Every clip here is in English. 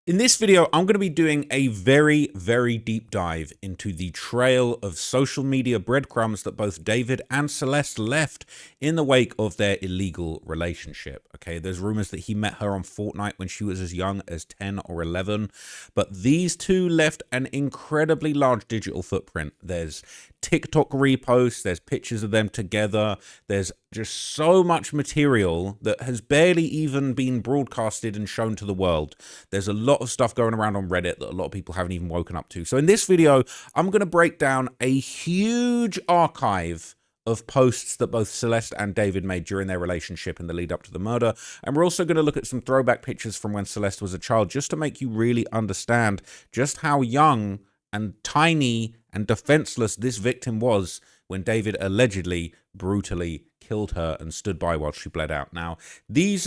In this video, I'm going to be doing a very, very deep dive into the trail of social media breadcrumbs that both David and Celeste left in the wake of their illegal relationship. Okay, there's rumors that he met her on Fortnite when she was as young as 10 or 11, but these two left an incredibly large digital footprint. There's TikTok reposts, there's pictures of them together, there's just so much material that has barely even been broadcasted and shown to the world. There's a lot of stuff going around on Reddit that a lot of people haven't even woken up to. So in this video, I'm going to break down a huge archive of posts that both Celeste and David made during their relationship in the lead up to the murder. And we're also going to look at some throwback pictures from when Celeste was a child, just to make you really understand just how young and tiny and defenseless this victim was when David allegedly brutally killed her and stood by while she bled out. Now, these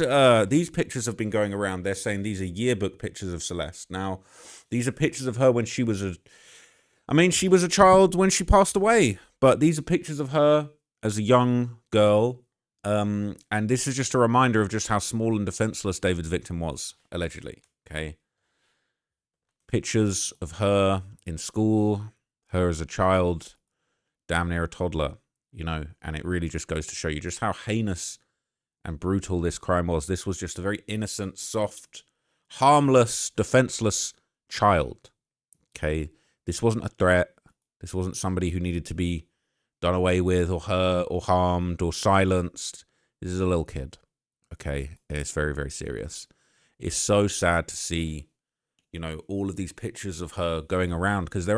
pictures have been going around. They're saying these are yearbook pictures of Celeste. Now, these are pictures of her when she was she was a child when she passed away, but these are pictures of her as a young girl. And this is just a reminder of just how small and defenseless David's victim was, allegedly. Okay. Pictures of her in school, her as a child, damn near a toddler, and it really just goes to show you just how heinous and brutal this crime was. This was just a very innocent, soft, harmless, defenseless child. Okay, this wasn't a threat. This wasn't somebody who needed to be done away with or hurt or harmed or silenced. This is a little kid. Okay, and it's very, very serious. It's so sad to see, all of these pictures of her going around, because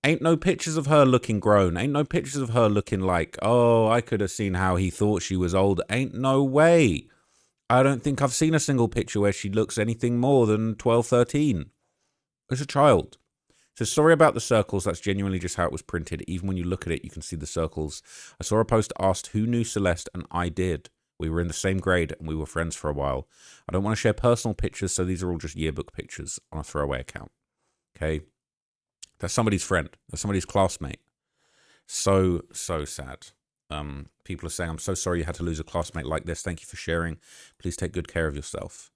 ain't no pictures of her looking grown. Ain't no pictures of her looking like, oh, I could have seen how he thought she was old. Ain't no way. I don't think I've seen a single picture where she looks anything more than 12, 13. As a child. So sorry about the circles. That's genuinely just how it was printed. Even when you look at it, you can see the circles. I saw a post that asked who knew Celeste, and I did. We were in the same grade and we were friends for a while. I don't want to share personal pictures, so these are all just yearbook pictures on a throwaway account. Okay? That's somebody's friend. That's somebody's classmate. So sad. People are saying, I'm so sorry you had to lose a classmate like this. Thank you for sharing. Please take good care of yourself.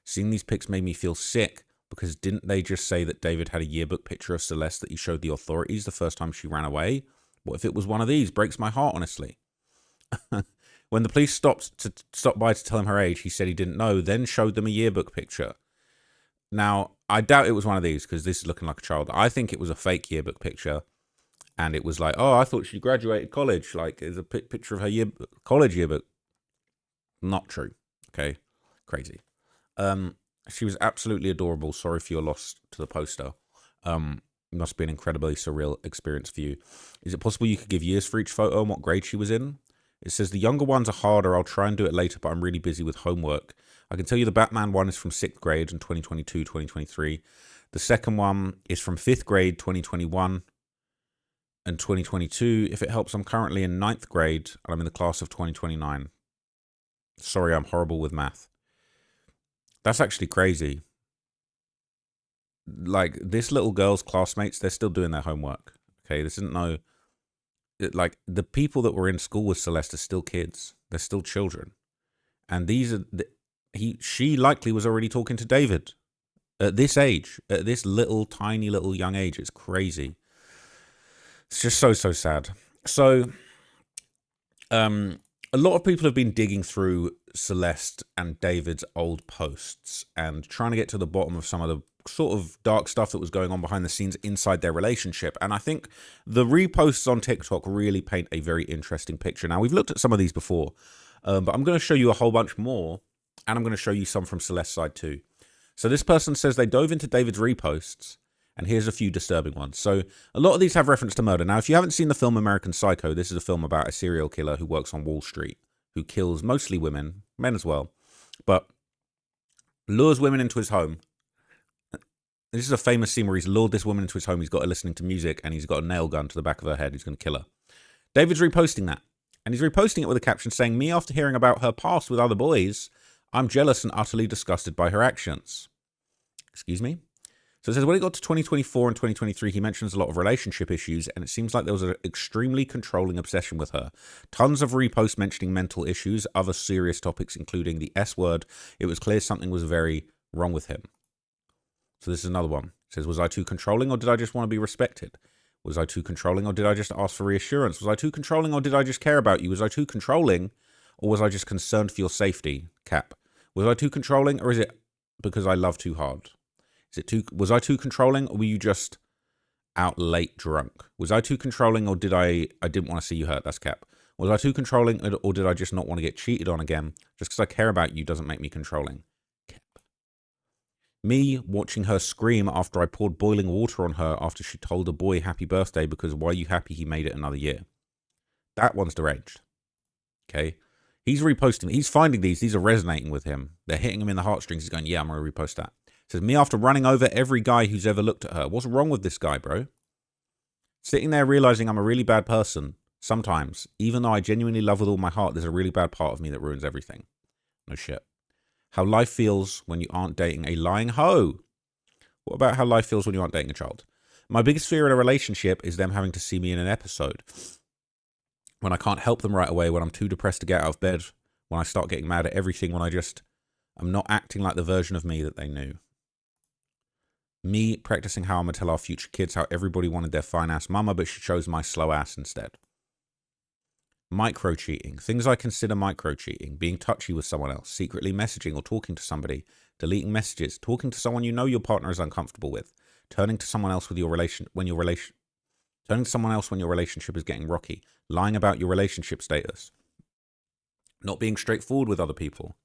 Seeing these pics made me feel sick, because didn't they just say that David had a yearbook picture of Celeste that he showed the authorities the first time she ran away? What if it was one of these? Breaks my heart, honestly. When the police stopped by to tell him her age, he said he didn't know, then showed them a yearbook picture. Now, I doubt it was one of these, because this is looking like a child. I think it was a fake yearbook picture, and it was like, oh, I thought she graduated college. Like, there's a picture of her college yearbook. Not true. Okay? Crazy. She was absolutely adorable. Sorry for your loss to the poster. It must be an incredibly surreal experience for you. Is it possible you could give years for each photo and what grade she was in? It says the younger ones are harder. I'll try and do it later, but I'm really busy with homework. I can tell you the Batman one is from 6th grade in 2022, 2023. The second one is from 5th grade, 2021 and 2022. If it helps, I'm currently in 9th grade and I'm in the class of 2029. Sorry, I'm horrible with math. That's actually crazy. Like, this little girl's classmates, they're still doing their homework. Okay, this isn't like, the people that were in school with Celeste are still kids. They're still children. And these are, she likely was already talking to David at this age, at this tiny little young age. It's crazy. It's just so sad. So, a lot of people have been digging through Celeste and David's old posts and trying to get to the bottom of some of the sort of dark stuff that was going on behind the scenes inside their relationship. And I think the reposts on TikTok really paint a very interesting picture. Now, we've looked at some of these before, but I'm going to show you a whole bunch more, and I'm going to show you some from Celeste's side too. So this person says they dove into David's reposts, and here's a few disturbing ones. So a lot of these have reference to murder. Now, if you haven't seen the film American Psycho, this is a film about a serial killer who works on Wall Street, who kills mostly women, men as well, but lures women into his home. This is a famous scene where he's lured this woman into his home. He's got her listening to music, and he's got a nail gun to the back of her head. He's going to kill her. David's reposting that, and he's reposting it with a caption saying, "Me after hearing about her past with other boys, I'm jealous and utterly disgusted by her actions." Excuse me? So it says, when it got to 2024 and 2023, he mentions a lot of relationship issues, and it seems like there was an extremely controlling obsession with her. Tons of reposts mentioning mental issues, other serious topics, including the S word. It was clear something was very wrong with him. So this is another one. It says, was I too controlling or did I just want to be respected? Was I too controlling or did I just ask for reassurance? Was I too controlling or did I just care about you? Was I too controlling or was I just concerned for your safety? Cap. Was I too controlling or is it because I love too hard? Was I too controlling or were you just out late drunk? Was I too controlling or I didn't want to see you hurt? That's Cap. Was I too controlling or did I just not want to get cheated on again? Just because I care about you doesn't make me controlling. Cap. Me watching her scream after I poured boiling water on her after she told a boy happy birthday because why are you happy he made it another year? That one's deranged. Okay. He's reposting. He's finding these are resonating with him. They're hitting him in the heartstrings. He's going, yeah, I'm going to repost that. It says, me after running over every guy who's ever looked at her. What's wrong with this guy, bro? Sitting there realizing I'm a really bad person. Sometimes, even though I genuinely love with all my heart, there's a really bad part of me that ruins everything. No shit. How life feels when you aren't dating a lying hoe. What about how life feels when you aren't dating a child? My biggest fear in a relationship is them having to see me in an episode. When I can't help them right away, when I'm too depressed to get out of bed, when I start getting mad at everything, when I'm not acting like the version of me that they knew. Me practicing how I'm going to tell our future kids how everybody wanted their fine-ass mama, but she chose my slow ass instead. Micro-cheating. Things I consider micro-cheating. Being touchy with someone else. Secretly messaging or talking to somebody. Deleting messages. Talking to someone you know your partner is uncomfortable with. Turning to someone else when your relationship is getting rocky. Lying about your relationship status. Not being straightforward with other people.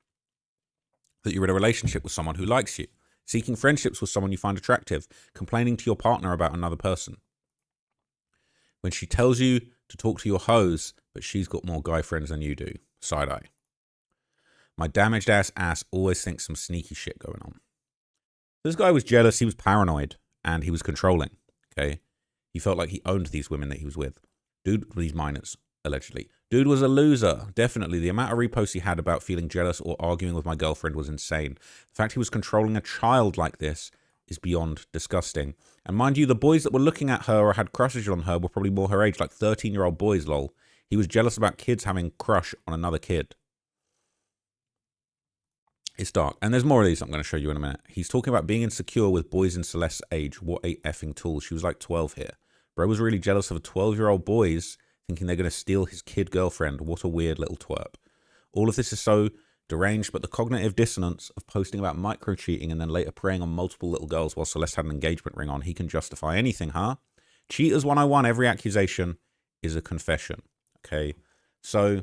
That you're in a relationship with someone who likes you. Seeking friendships with someone you find attractive. Complaining to your partner about another person. When she tells you to talk to your hoes, but she's got more guy friends than you do. Side eye. My damaged ass always thinks some sneaky shit going on. This guy was jealous, he was paranoid, and he was controlling. Okay? He felt like he owned these women that he was with. Dude, these minors, allegedly. Dude was a loser. Definitely. The amount of reposts he had about feeling jealous or arguing with my girlfriend was insane. The fact he was controlling a child like this is beyond disgusting. And mind you, the boys that were looking at her or had crushes on her were probably more her age, like 13-year-old boys, lol. He was jealous about kids having crush on another kid. It's dark. And there's more of these I'm going to show you in a minute. He's talking about being insecure with boys in Celeste's age. What a effing tool. She was like 12 here. Bro was really jealous of 12-year-old boys thinking they're going to steal his kid girlfriend. What a weird little twerp. All of this is so deranged, but the cognitive dissonance of posting about micro-cheating and then later preying on multiple little girls while Celeste had an engagement ring on, he can justify anything, huh? Cheaters 101, every accusation is a confession. Okay, so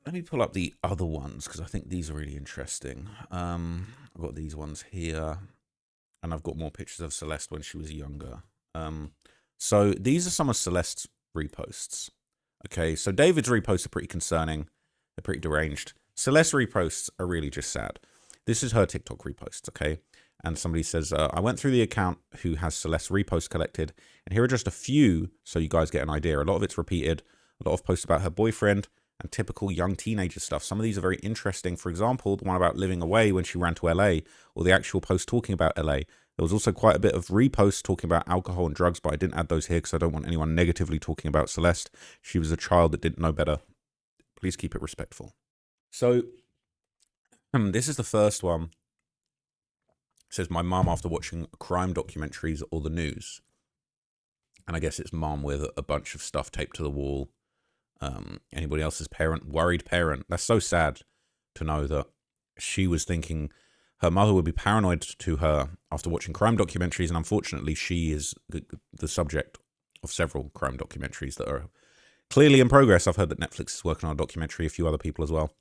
let me pull up the other ones because I think these are really interesting. I've got these ones here, and I've got more pictures of Celeste when she was younger. So these are some of Celeste's reposts. Okay, so David's reposts are pretty concerning. They're pretty deranged. Celeste reposts are really just sad. This is her TikTok reposts, okay? And somebody says, I went through the account who has Celeste reposts collected, and here are just a few so you guys get an idea. A lot of it's repeated, a lot of posts about her boyfriend, and typical young teenager stuff. Some of these are very interesting. For example, the one about living away when she ran to LA, or the actual post talking about LA. There was also quite a bit of reposts talking about alcohol and drugs, but I didn't add those here because I don't want anyone negatively talking about Celeste. She was a child that didn't know better. Please keep it respectful. So, this is the first one. It says, my mum after watching crime documentaries or the news. And I guess it's mom with a bunch of stuff taped to the wall. Anybody else's parent, worried parent. That's so sad to know that she was thinking her mother would be paranoid to her after watching crime documentaries. And unfortunately, she is the subject of several crime documentaries that are clearly in progress. I've heard that Netflix is working on a documentary, a few other people as well.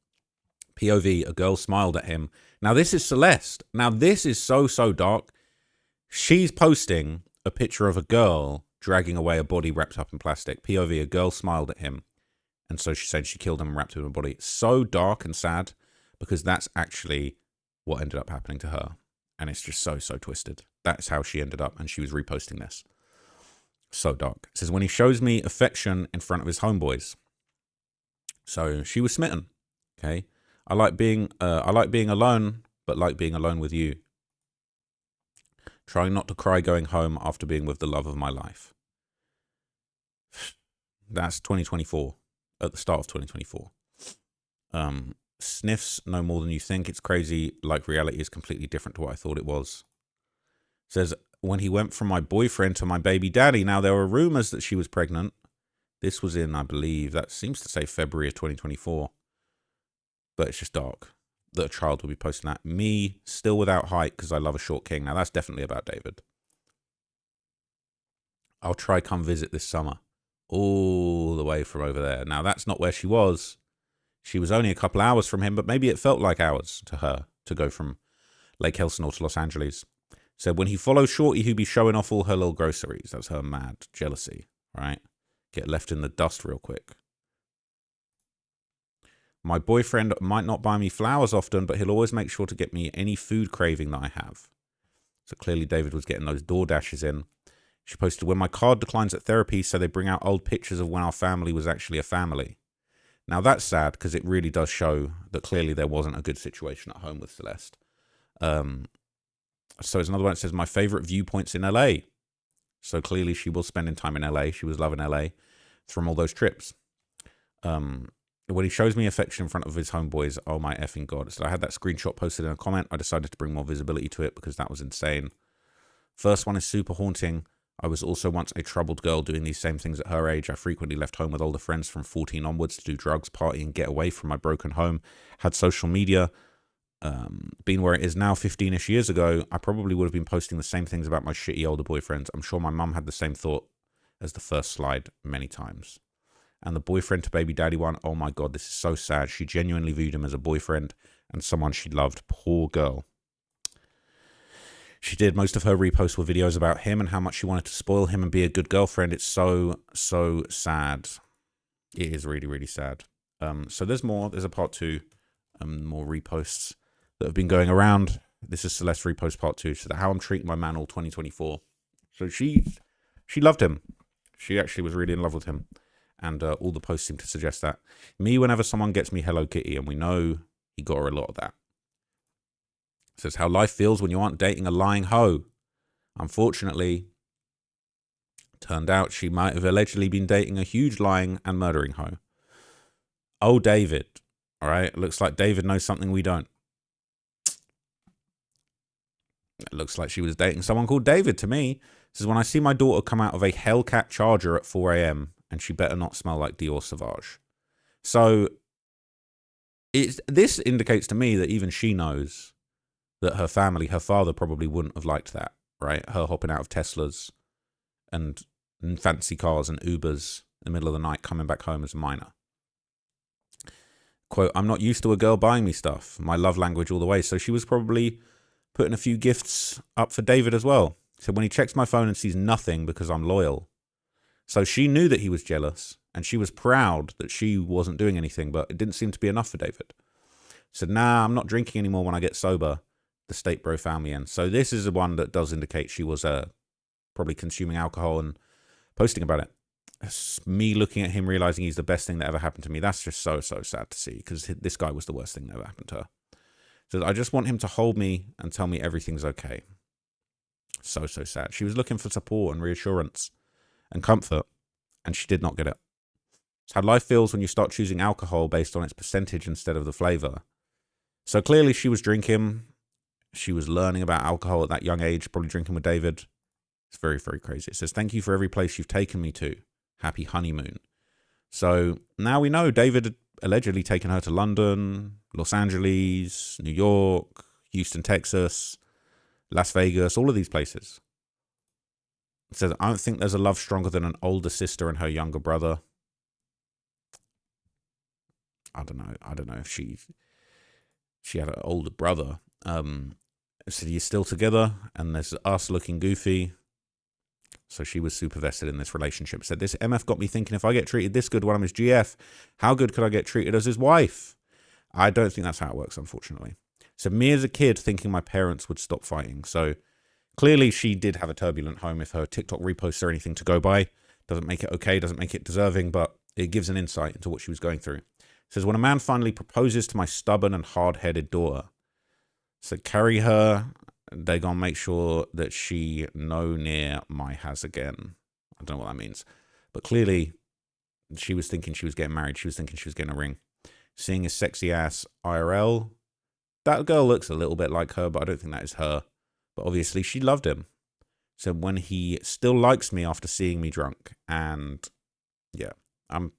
POV, a girl smiled at him. Now, this is Celeste. Now, this is so dark. She's posting a picture of a girl dragging away a body wrapped up in plastic. POV, a girl smiled at him. And so she said she killed him and wrapped him in a body. So dark and sad because that's actually what ended up happening to her. And it's just so twisted. That's how she ended up. And she was reposting this. So dark. It says, when he shows me affection in front of his homeboys. So she was smitten. Okay. I like being alone, but like being alone with you. Trying not to cry going home after being with the love of my life. That's 2024. At the start of 2024. sniffs no more than you think. It's crazy. Like, reality is completely different to what I thought it was. Says, when he went from my boyfriend to my baby daddy, now there were rumors that she was pregnant. This was in, I believe, that seems to say February of 2024. But it's just dark that a child will be posting that. Me, still without height because I love a short king. Now, that's definitely about David. I'll try come visit this summer. All the way from over there. Now, that's not where she was. She was only a couple hours from him, but maybe it felt like hours to her to go from Lake Elsinore to Los Angeles. So when he follows Shorty, he'd be showing off all her little groceries. That's her mad jealousy, right? Get left in the dust real quick. My boyfriend might not buy me flowers often, but he'll always make sure to get me any food craving that I have. So clearly David was getting those DoorDashes in. She posted, when my card declines at therapy, so they bring out old pictures of when our family was actually a family. Now, that's sad because it really does show that clearly there wasn't a good situation at home with Celeste. So it's another one that says, my favorite viewpoints in LA. So clearly she was spending time in LA. She was loving LA from all those trips. When he shows me affection in front of his homeboys, oh my effing God. So I had that screenshot posted in a comment. I decided to bring more visibility to it because that was insane. First one is super haunting. I was also once a troubled girl doing these same things at her age. I frequently left home with older friends from 14 onwards to do drugs, party, and get away from my broken home. Had social media. Being where it is now 15-ish years ago, I probably would have been posting the same things about my shitty older boyfriends. I'm sure my mum had the same thought as the first slide many times. And the boyfriend to baby daddy one, oh my God, this is so sad. She genuinely viewed him as a boyfriend and someone she loved. Poor girl. She did. Most of her reposts were videos about him and how much she wanted to spoil him and be a good girlfriend. It's so, so sad. It is really, really sad. So there's more. There's a part 2. More reposts that have been going around. This is Celeste repost part 2. So how I'm treating my man all 2024. So she loved him. She actually was really in love with him. And all the posts seem to suggest that. Me, whenever someone gets me Hello Kitty, and we know he got her a lot of that. It says how life feels when you aren't dating a lying hoe. Unfortunately, turned out she might have allegedly been dating a huge lying and murdering hoe. Oh, David. All right, looks like David knows something we don't. It looks like she was dating someone called David to me. This is when I see my daughter come out of a Hellcat Charger at 4 a.m. and she better not smell like Dior Sauvage. So this indicates to me that even she knows that her family, her father probably wouldn't have liked that, right? Her hopping out of Teslas and fancy cars and Ubers in the middle of the night coming back home as a minor. Quote, I'm not used to a girl buying me stuff. My love language all the way. So she was probably putting a few gifts up for David as well. So when he checks my phone and sees nothing because I'm loyal. So she knew that he was jealous and she was proud that she wasn't doing anything, but it didn't seem to be enough for David. Said, nah, I'm not drinking anymore when I get sober. The state bro found me in. So this is the one that does indicate she was probably consuming alcohol and posting about it. It's me looking at him, realizing he's the best thing that ever happened to me. That's just so, so sad to see because this guy was the worst thing that ever happened to her. So I just want him to hold me and tell me everything's okay. So, so sad. She was looking for support and reassurance and comfort, and she did not get it. It's how life feels when you start choosing alcohol based on its percentage instead of the flavor. So clearly she was drinking. She was learning about alcohol at that young age, probably drinking with David. It's very, very crazy. It says, thank you for every place you've taken me to. Happy honeymoon. So now we know David had allegedly taken her to London, Los Angeles, New York, Houston, Texas, Las Vegas, all of these places. It says, I don't think there's a love stronger than an older sister and her younger brother. I don't know if she had an older brother. So you're still together and there's us looking goofy. So she was super vested in this relationship. Said, this MF got me thinking, if I get treated this good when I'm his GF, how good could I get treated as his wife? I don't think that's how it works, unfortunately. So me as a kid thinking my parents would stop fighting. So clearly she did have a turbulent home. If her TikTok reposts are anything to go by, doesn't make it okay, doesn't make it deserving, but it gives an insight into what she was going through. It says, when a man finally proposes to my stubborn and hard-headed daughter, so carry her, they're going to make sure that she no near my has again. I don't know what that means. But clearly, she was thinking she was getting married. She was thinking she was getting a ring. seeing his sexy ass IRL. That girl looks a little bit like her, but I don't think that is her. But obviously she loved him. So when he still likes me after seeing me drunk, and yeah, I'm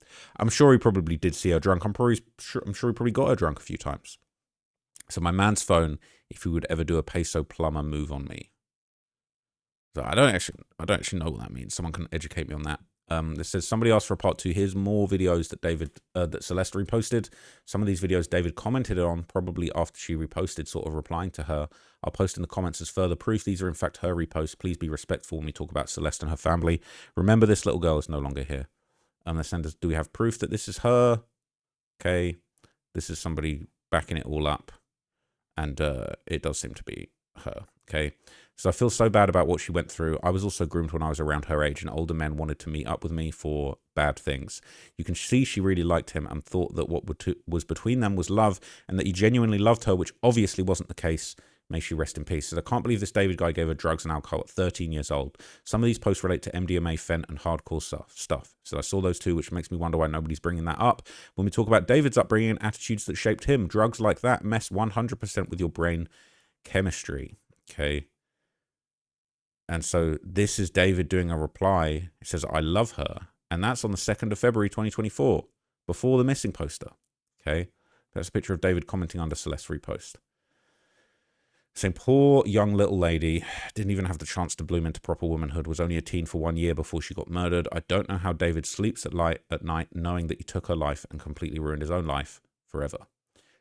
sure he probably did see her drunk. I'm sure he probably got her drunk a few times. So my man's phone, if he would ever do a peso plumber move on me. So I don't actually know what that means. Someone can educate me on that. This says somebody asked for a part 2. Here's more videos that that Celeste reposted. Some of these videos David commented on probably after she reposted, sort of replying to her. I'll post in the comments as further proof. These are in fact her reposts. Please be respectful when we talk about Celeste and her family. Remember, this little girl is no longer here. They send us, do we have proof that this is her? Okay, this is somebody backing it all up, and it does seem to be her. Okay, so I feel so bad about what she went through. I was also groomed when I was around her age, and older men wanted to meet up with me for bad things. You can see she really liked him and thought that what was between them was love, and that he genuinely loved her, which obviously wasn't the case. May she rest in peace. So I can't believe this David guy gave her drugs and alcohol at 13 years old. Some of these posts relate to MDMA, fent, and hardcore stuff. So I saw those two, which makes me wonder why nobody's bringing that up. When we talk about David's upbringing and attitudes that shaped him, drugs like that mess 100% with your brain chemistry. Okay. And so this is David doing a reply. It says, I love her. And that's on the 2nd of February, 2024, before the missing poster. Okay. That's a picture of David commenting under Celeste's repost. Saying, poor young little lady, didn't even have the chance to bloom into proper womanhood, was only a teen for 1 year before she got murdered. I don't know how David sleeps at night knowing that he took her life and completely ruined his own life forever.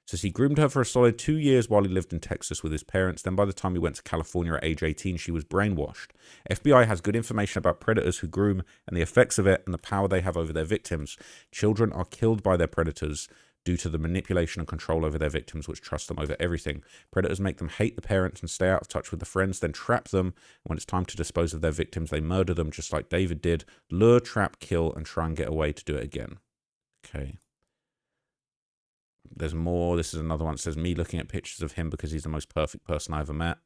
Says he groomed her for a solid 2 years while he lived in Texas with his parents. Then by the time he went to California at age 18, she was brainwashed. FBI has good information about predators who groom and the effects of it and the power they have over their victims. Children are killed by their predators due to the manipulation and control over their victims, which trust them over everything. Predators make them hate the parents and stay out of touch with the friends, then trap them. When it's time to dispose of their victims, they murder them just like David did. Lure, trap, kill, and try and get away to do it again. Okay. There's more. This is another one. It says, me looking at pictures of him because he's the most perfect person I ever met.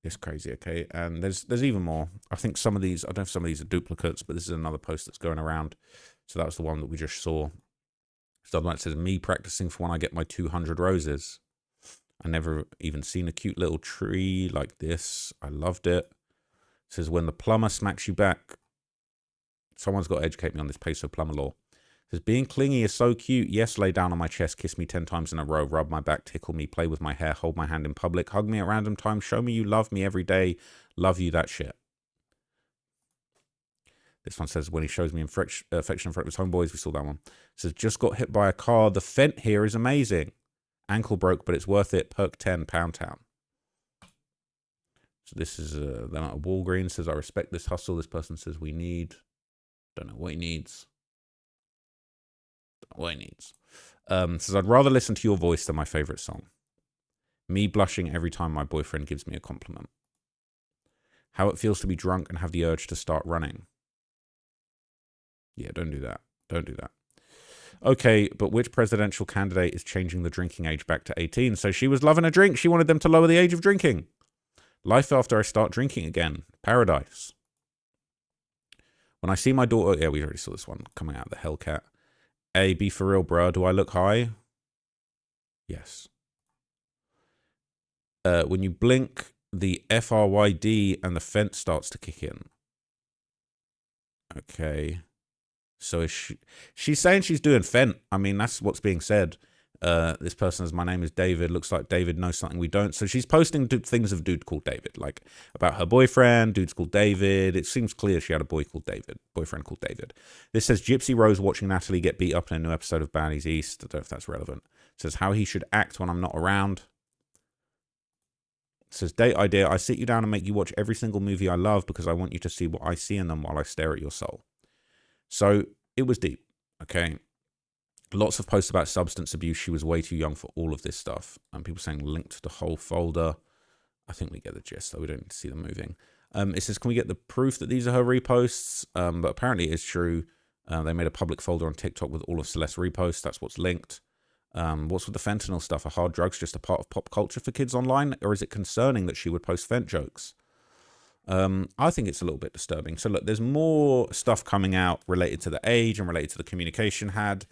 It's crazy, okay? And there's even more. I think some of these, I don't know if some of these are duplicates, but this is another post that's going around. So that was the one that we just saw. The other one says, me practicing for when I get my 200 roses. I never even seen a cute little tree like this. I loved it. It says, when the plumber smacks you back. Someone's got to educate me on this peso plumber law. It says, being clingy is so cute. Yes, lay down on my chest, kiss me 10 times in a row, rub my back, tickle me, play with my hair, hold my hand in public, hug me at random times, show me you love me every day. Love you, that shit. This one says, when he shows me affection in front of his homeboys, we saw that one. It says, just got hit by a car. The fent here is amazing. Ankle broke, but it's worth it. Perk 10, Pound Town. So this is them at Walgreens. Says, I respect this hustle. This person says, we need. Don't know what he needs. Don't know what he needs. Says, I'd rather listen to your voice than my favorite song. Me blushing every time my boyfriend gives me a compliment. How it feels to be drunk and have the urge to start running. Yeah, don't do that. Don't do that. Okay, but which presidential candidate is changing the drinking age back to 18? So she was loving a drink. She wanted them to lower the age of drinking. Life after I start drinking again. Paradise. When I see my daughter... Yeah, we already saw this one coming out of the Hellcat. A, be for real, bruh. Do I look high? Yes. When you blink, the FRYD and the fence starts to kick in. Okay. So is she's saying she's doing fent. I mean, that's what's being said. This person says, my name is David. Looks like David knows something we don't. So she's posting things of dude called David, like about her boyfriend. Dude's called David. It seems clear she had a boyfriend called David. This says Gypsy Rose watching Natalie get beat up in a new episode of Baddies East. I don't know if that's relevant. It says how he should act when I'm not around. It says date idea. I sit you down and make you watch every single movie I love because I want you to see what I see in them while I stare at your soul. So it was deep, okay? Lots of posts about substance abuse. She was way too young for all of this stuff. And people saying link to the whole folder. I think we get the gist, though. We don't need to see them moving. It says, can we get the proof that these are her reposts? But apparently it's true. They made a public folder on TikTok with all of Celeste's reposts. That's what's linked. What's with the fentanyl stuff? Are hard drugs just a part of pop culture for kids online? Or is it concerning that she would post fent jokes? I think it's a little bit disturbing. So look, there's more stuff coming out related to the age and related to the communication had.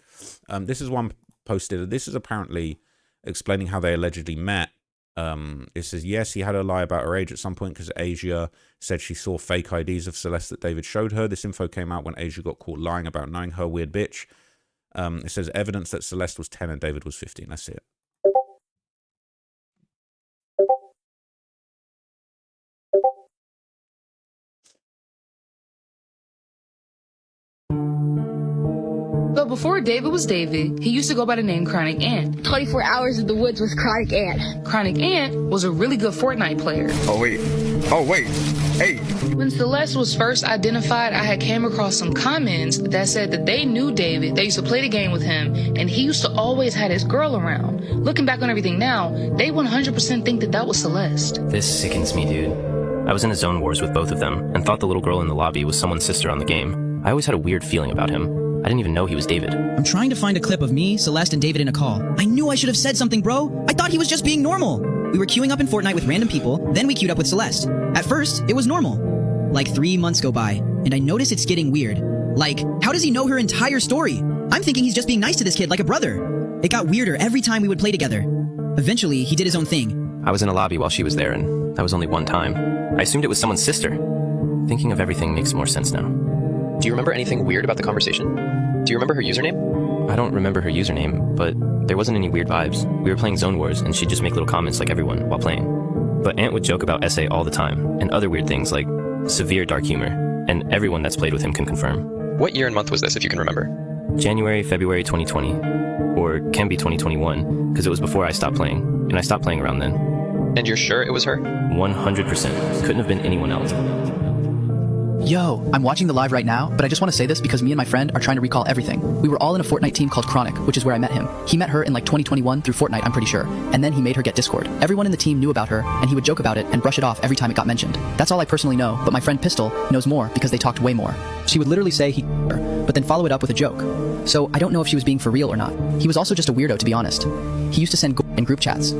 This is one posted, this is apparently explaining how they allegedly met. It says, yes, he had her lie about her age at some point because Asia said she saw fake IDs of Celeste that David showed her. This info came out when Asia got caught lying about knowing her, weird bitch. It says evidence that Celeste was 10 and David was 15. Let's see it. So before David was David, he used to go by the name Chronic Ant. 24 hours in the woods with Chronic Ant. Chronic Ant was a really good Fortnite player. Oh wait, hey. When Celeste was first identified, I had came across some comments that said that they knew David, they used to play the game with him, and he used to always had his girl around. Looking back on everything now, they 100% think that that was Celeste. This sickens me, dude. I was in a zone wars with both of them, and thought the little girl in the lobby was someone's sister on the game. I always had a weird feeling about him. I didn't even know he was David. I'm trying to find a clip of me, Celeste, and David in a call. I knew I should have said something, bro. I thought he was just being normal. We were queuing up in Fortnite with random people, then we queued up with Celeste. At first, it was normal. Like 3 months go by, and I notice it's getting weird. Like, how does he know her entire story? I'm thinking he's just being nice to this kid like a brother. It got weirder every time we would play together. Eventually, he did his own thing. I was in a lobby while she was there, and that was only one time. I assumed it was someone's sister. Thinking of everything makes more sense now. Do you remember anything weird about the conversation? Do you remember her username? I don't remember her username, but there wasn't any weird vibes. We were playing Zone Wars, and she'd just make little comments like everyone while playing. But Ant would joke about SA all the time, and other weird things like severe dark humor, and everyone that's played with him can confirm. What year and month was this, if you can remember? January, February 2020, or can be 2021, because it was before I stopped playing, and I stopped playing around then. And you're sure it was her? 100%. Couldn't have been anyone else. Yo, I'm watching the live right now, but I just want to say this because me and my friend are trying to recall everything. We were all in a Fortnite team called Chronic, which is where I met him. He met her in like 2021 through Fortnite, I'm pretty sure. And then he made her get Discord. Everyone in the team knew about her, and he would joke about it and brush it off every time it got mentioned. That's all I personally know, but my friend Pistol knows more because they talked way more. She would literally say he her, but then follow it up with a joke. So I don't know if she was being for real or not. He was also just a weirdo, to be honest. He used to send in group chats.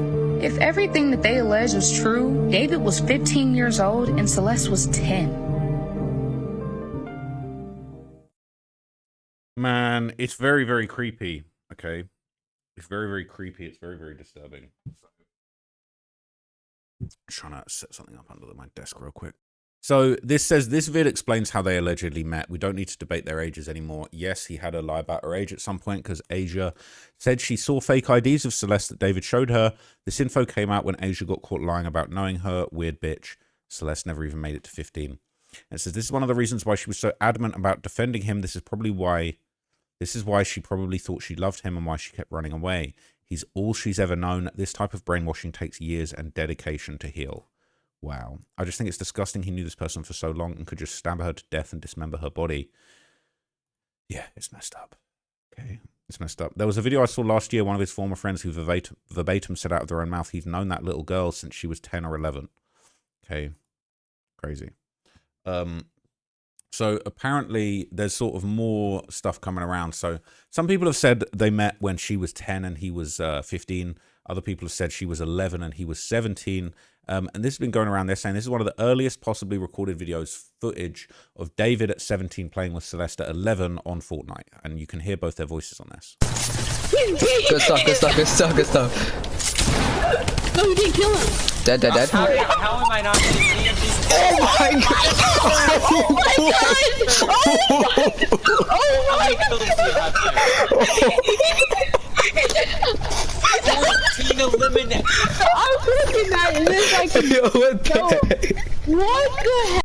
If everything that they allege was true, David was 15 years old and Celeste was 10. Man, it's very, very creepy, okay? It's very, very creepy. It's very, very disturbing. I'm trying to set something up under my desk real quick. So this says, this vid explains how they allegedly met. We don't need to debate their ages anymore. Yes, he had her lie about her age at some point because Asia said she saw fake IDs of Celeste that David showed her. This info came out when Asia got caught lying about knowing her. Weird bitch. Celeste never even made it to 15. And it says, this is one of the reasons why she was so adamant about defending him. This is why she probably thought she loved him and why she kept running away. He's all she's ever known. This type of brainwashing takes years and dedication to heal. Wow. I just think it's disgusting he knew this person for so long and could just stab her to death and dismember her body. Yeah, it's messed up. Okay, it's messed up. There was a video I saw last year, one of his former friends who verbatim said out of their own mouth he's known that little girl since she was 10 or 11. Okay, crazy. So apparently there's sort of more stuff coming around. So some people have said they met when she was 10 and he was 15. Other people have said she was 11 and he was 17. And this has been going around. They're saying this is one of the earliest possibly recorded footage of David at 17 playing with Celeste at 11 on Fortnite. And you can hear both their voices on this. Good stuff. No, you didn't kill him. Dead. How am I not getting any of these? Oh my god! Oh my god! 14 eliminated. I'm looking at this like What the heck? what the heck?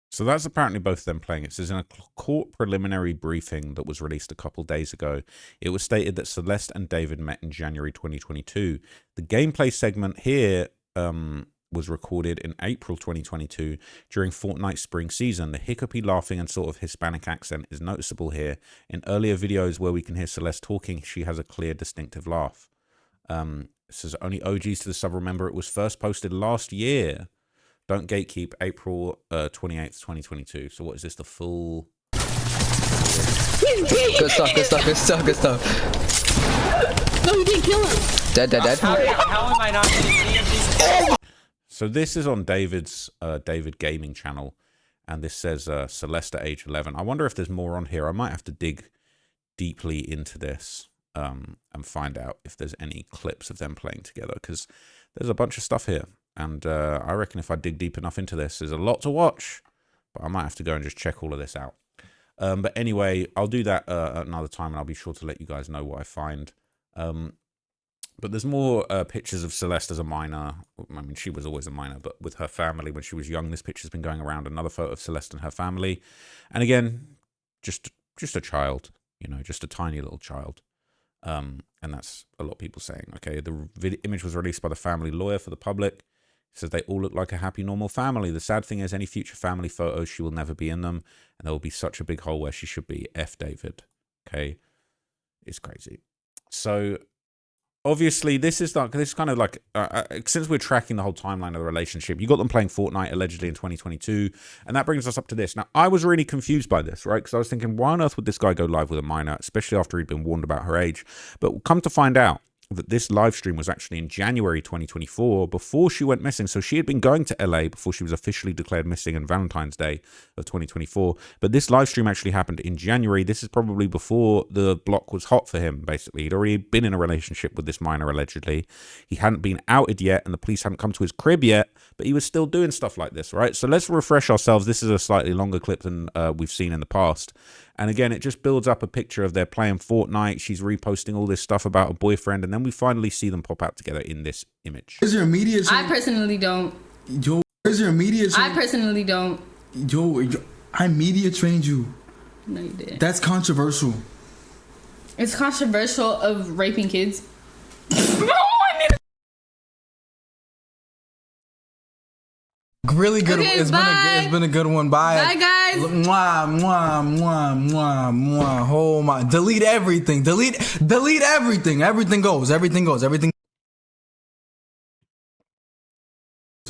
So that's apparently both of them playing. It says in a court preliminary briefing that was released a couple days ago, it was stated that Celeste and David met in January 2022. The gameplay segment here was recorded in April 2022 during Fortnite spring season. The hiccupy laughing and sort of Hispanic accent is noticeable here. In earlier videos where we can hear Celeste talking, she has a clear, distinctive laugh. It says only OGs to the sub remember it was first posted last year. Don't gatekeep, April 28th, 2022. So what is this, the full... Good stuff. No, you didn't kill him. Dead. How am I not getting any of these? So this is on David's David Gaming channel. And this says Celeste at age 11. I wonder if there's more on here. I might have to dig deeply into this. and find out if there's any clips of them playing together, because there's a bunch of stuff here. And I reckon if I dig deep enough into this, there's a lot to watch, but I might have to go and just check all of this out. But anyway, I'll do that at another time, and I'll be sure to let you guys know what I find. But there's more pictures of Celeste as a minor. I mean, she was always a minor, but with her family when she was young, this picture's been going around. Another photo of Celeste and her family. And again, just a child, you know, just a tiny little child. And that's a lot of people saying, okay, the image was released by the family lawyer for the public. He says they all look like a happy, normal family. The sad thing is any future family photos, she will never be in them. And there will be such a big hole where she should be. F David. Okay. It's crazy. So obviously, this is kind of like, since we're tracking the whole timeline of the relationship, you got them playing Fortnite allegedly in 2022, and that brings us up to this. Now, I was really confused by this, right? Because I was thinking, why on earth would this guy go live with a minor, especially after he'd been warned about her age? But come to find out that this live stream was actually in January 2024, before she went missing. So she had been going to LA before she was officially declared missing on Valentine's Day of 2024. But this live stream actually happened in January. This is probably before the block was hot for him, basically. He'd already been in a relationship with this minor, allegedly. He hadn't been outed yet, and the police hadn't come to his crib yet, but he was still doing stuff like this, right? So let's refresh ourselves. This is a slightly longer clip than we've seen in the past. And again, it just builds up a picture of they're playing Fortnite. She's reposting all this stuff about a boyfriend. And then we finally see them pop out together in this image. Is your media I personally don't. Yo, is your media I personally don't. Yo, I media trained you. No, you didn't. That's controversial. It's controversial of raping kids. Really good. Okay, it's been a good one. Bye. Bye, guys. Mwah, mwah, mwah, mwah, mwah. Oh my! Delete everything. Delete everything. Everything goes. Everything goes. Everything.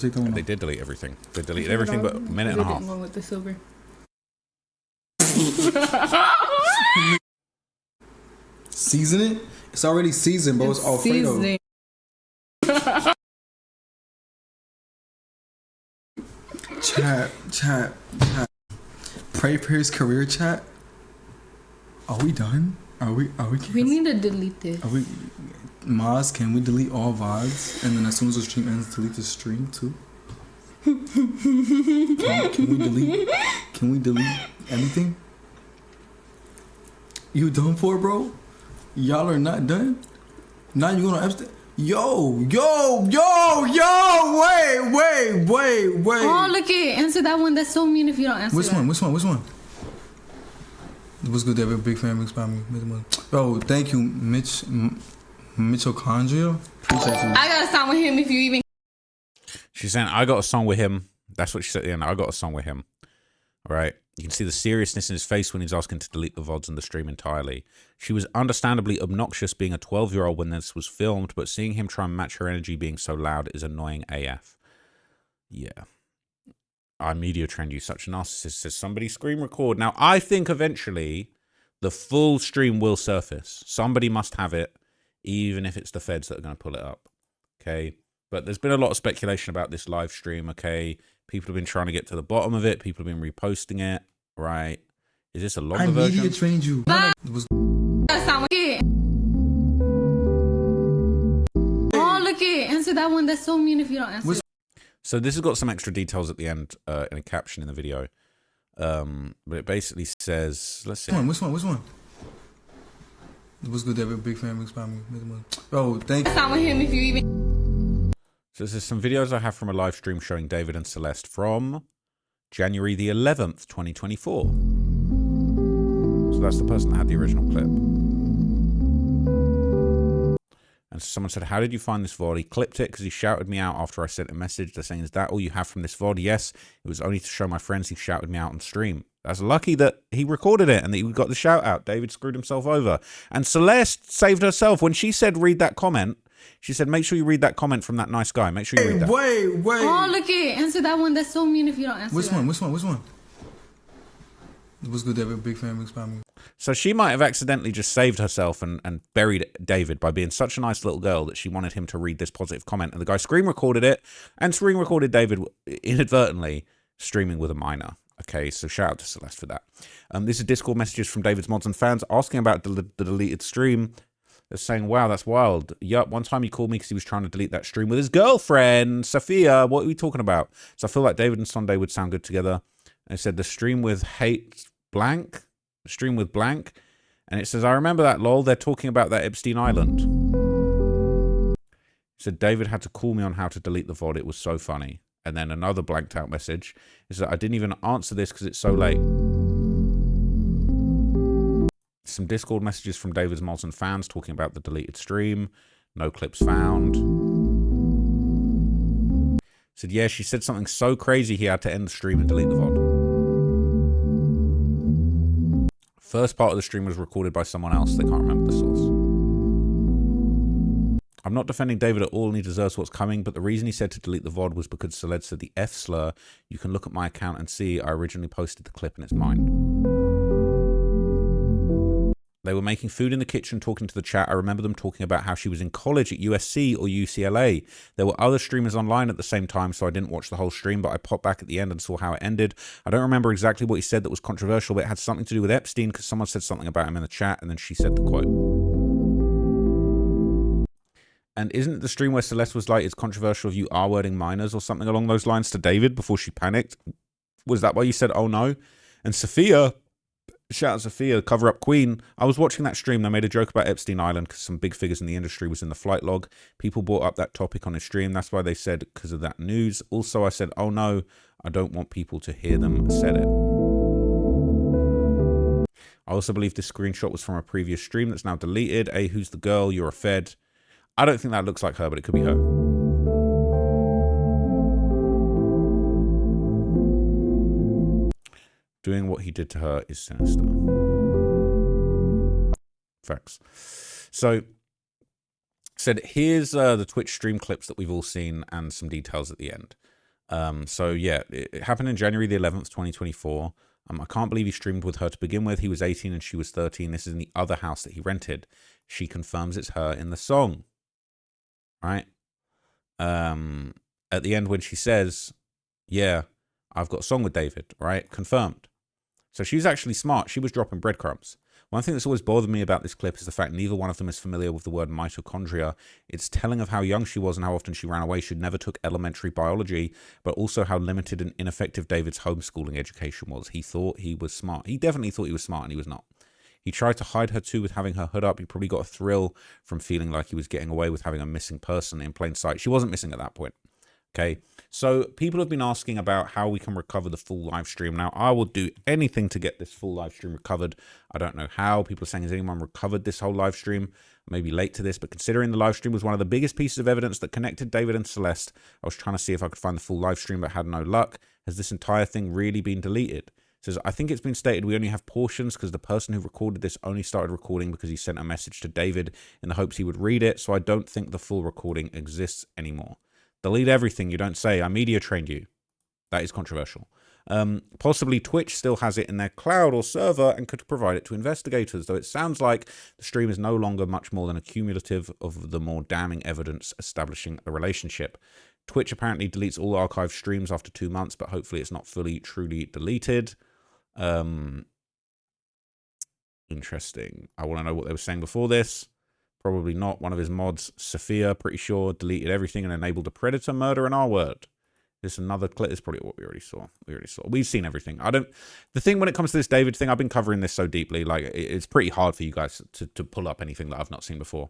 They did delete everything. They deleted everything but a minute and a half. With the silver. Season it. It's already seasoned, bro. It's Alfredo. Chat. Pray for his career, chat. Are we done? Are we? We need to delete this. Are we? Maz, can we delete all VODs? And then as soon as the stream ends, delete the stream too? Can we delete? Can we delete anything? You done for, bro? Y'all are not done? Now you gonna Epstein? Yo, wait. Oh, look it. Answer that one. That's so mean if you don't answer Which one? What's good, David? Big fan, big spot me. Oh, thank you, Mitochondria. Appreciate you. I got a song with him if you even. She's saying, I got a song with him. That's what she said at the end. I got a song with him. All right. You can see the seriousness in his face when he's asking to delete the VODs and the stream entirely. She was understandably obnoxious being a 12-year-old when this was filmed, but seeing him try and match her energy being so loud is annoying AF. Yeah. I media trend you, such a narcissist, says somebody screen record. Now, I think eventually the full stream will surface. Somebody must have it, even if it's the feds that are going to pull it up. Okay. But there's been a lot of speculation about this live stream. Okay. People have been trying to get to the bottom of it. People have been reposting it. Right. Is this a longer version? I media trained you. Oh, look it. Answer that one. That's so mean if you don't answer. So this has got some extra details at the end in a caption in the video. But it basically says, let's see. Which one? What's good, David? Big fan, big spot me. Oh, thank you. Song with him if you even. So this is some videos I have from a live stream showing David and Celeste from January the 11th, 2024. So that's the person that had the original clip. And someone said, how did you find this VOD? He clipped it because he shouted me out after I sent a message. They're saying, is that all you have from this VOD? Yes, it was only to show my friends. He shouted me out on stream. That's lucky that he recorded it and that he got the shout out. David screwed himself over. And Celeste saved herself. When she said, read that comment, she said, make sure you read that comment from that nice guy. Make sure you read that. Wait. Oh, look it. Answer that one. That's so mean if you don't answer. Which one? What's good, David? Big fan, big spot me. So she might have accidentally just saved herself and buried David by being such a nice little girl that she wanted him to read this positive comment. And the guy screen recorded it and screen recorded David inadvertently streaming with a minor. Okay, so shout out to Celeste for that. This is Discord messages from David's mods and fans asking about the deleted stream. They're saying, wow, that's wild. Yup, one time he called me because he was trying to delete that stream with his girlfriend, Sophia. What are we talking about? So I feel like David and Sunday would sound good together. And it said the stream with hate blank. The stream with blank. And it says, I remember that, lol. They're talking about that Epstein Island. It said, David had to call me on how to delete the VOD. It was so funny. And then another blanked out message is that I didn't even answer this because it's so late. Some Discord messages from David's mods and fans talking about the deleted stream. No clips found. Said, yeah, she said something so crazy he had to end the stream and delete the VOD. First part of the stream was recorded by someone else. They can't remember the source. I'm not defending David at all and he deserves what's coming, but the reason he said to delete the VOD was because Celeste said the F slur. You can look at my account and see I originally posted the clip and it's mine. They were making food in the kitchen, talking to the chat. I remember them talking about how she was in college at USC or UCLA. There were other streamers online at the same time, so I didn't watch the whole stream, but I popped back at the end and saw how it ended. I don't remember exactly what he said that was controversial, but it had something to do with Epstein because someone said something about him in the chat, and then she said the quote. And isn't it the stream where Celeste was like, it's controversial if you R-wording minors or something along those lines to David before she panicked? Was that why you said, oh no? And Sophia... Shout out Sophia, cover-up queen. I was watching that stream. They made a joke about Epstein Island because some big figures in the industry was in the flight log. People brought up that topic on his stream. That's why they said because of that news. Also, I said, oh no, I don't want people to hear them said it. I also believe this screenshot was from a previous stream that's now deleted. Hey, who's the girl? You're a fed. I don't think that looks like her, but it could be her. Doing what he did to her is sinister. Facts. So, said, here's the Twitch stream clips that we've all seen and some details at the end. So, yeah, it happened in January the 11th, 2024. I can't believe he streamed with her to begin with. He was 18 and she was 13. This is in the other house that he rented. She confirms it's her in the song. Right? At the end when she says, yeah, I've got a song with David, right? Confirmed. So she was actually smart. She was dropping breadcrumbs. One thing that's always bothered me about this clip is the fact neither one of them is familiar with the word mitochondria. It's telling of how young she was and how often she ran away. She never took elementary biology, but also how limited and ineffective David's homeschooling education was. He thought he was smart. He definitely thought he was smart and he was not. He tried to hide her too with having her hood up. He probably got a thrill from feeling like he was getting away with having a missing person in plain sight. She wasn't missing at that point. Okay, so people have been asking about how we can recover the full live stream. Now, I will do anything to get this full live stream recovered. I don't know how. People are saying, has anyone recovered this whole live stream? Maybe late to this, but considering the live stream was one of the biggest pieces of evidence that connected David and Celeste, I was trying to see if I could find the full live stream, but had no luck. Has this entire thing really been deleted? It says, I think it's been stated we only have portions because the person who recorded this only started recording because he sent a message to David in the hopes he would read it, so I don't think the full recording exists anymore. Delete everything, you don't say. I media trained you. That is controversial. Possibly Twitch still has it in their cloud or server and could provide it to investigators, though it sounds like the stream is no longer much more than a cumulative of the more damning evidence establishing a relationship. Twitch apparently deletes all archived streams after 2 months, but hopefully it's not fully, truly deleted. Interesting. I want to know what they were saying before this. Probably not. One of his mods, Sophia, pretty sure, deleted everything and enabled a predator murder an R-word. This another clip. Is probably what we already saw. We've seen everything. The thing when it comes to this David thing, I've been covering this so deeply, like it's pretty hard for you guys to pull up anything that I've not seen before.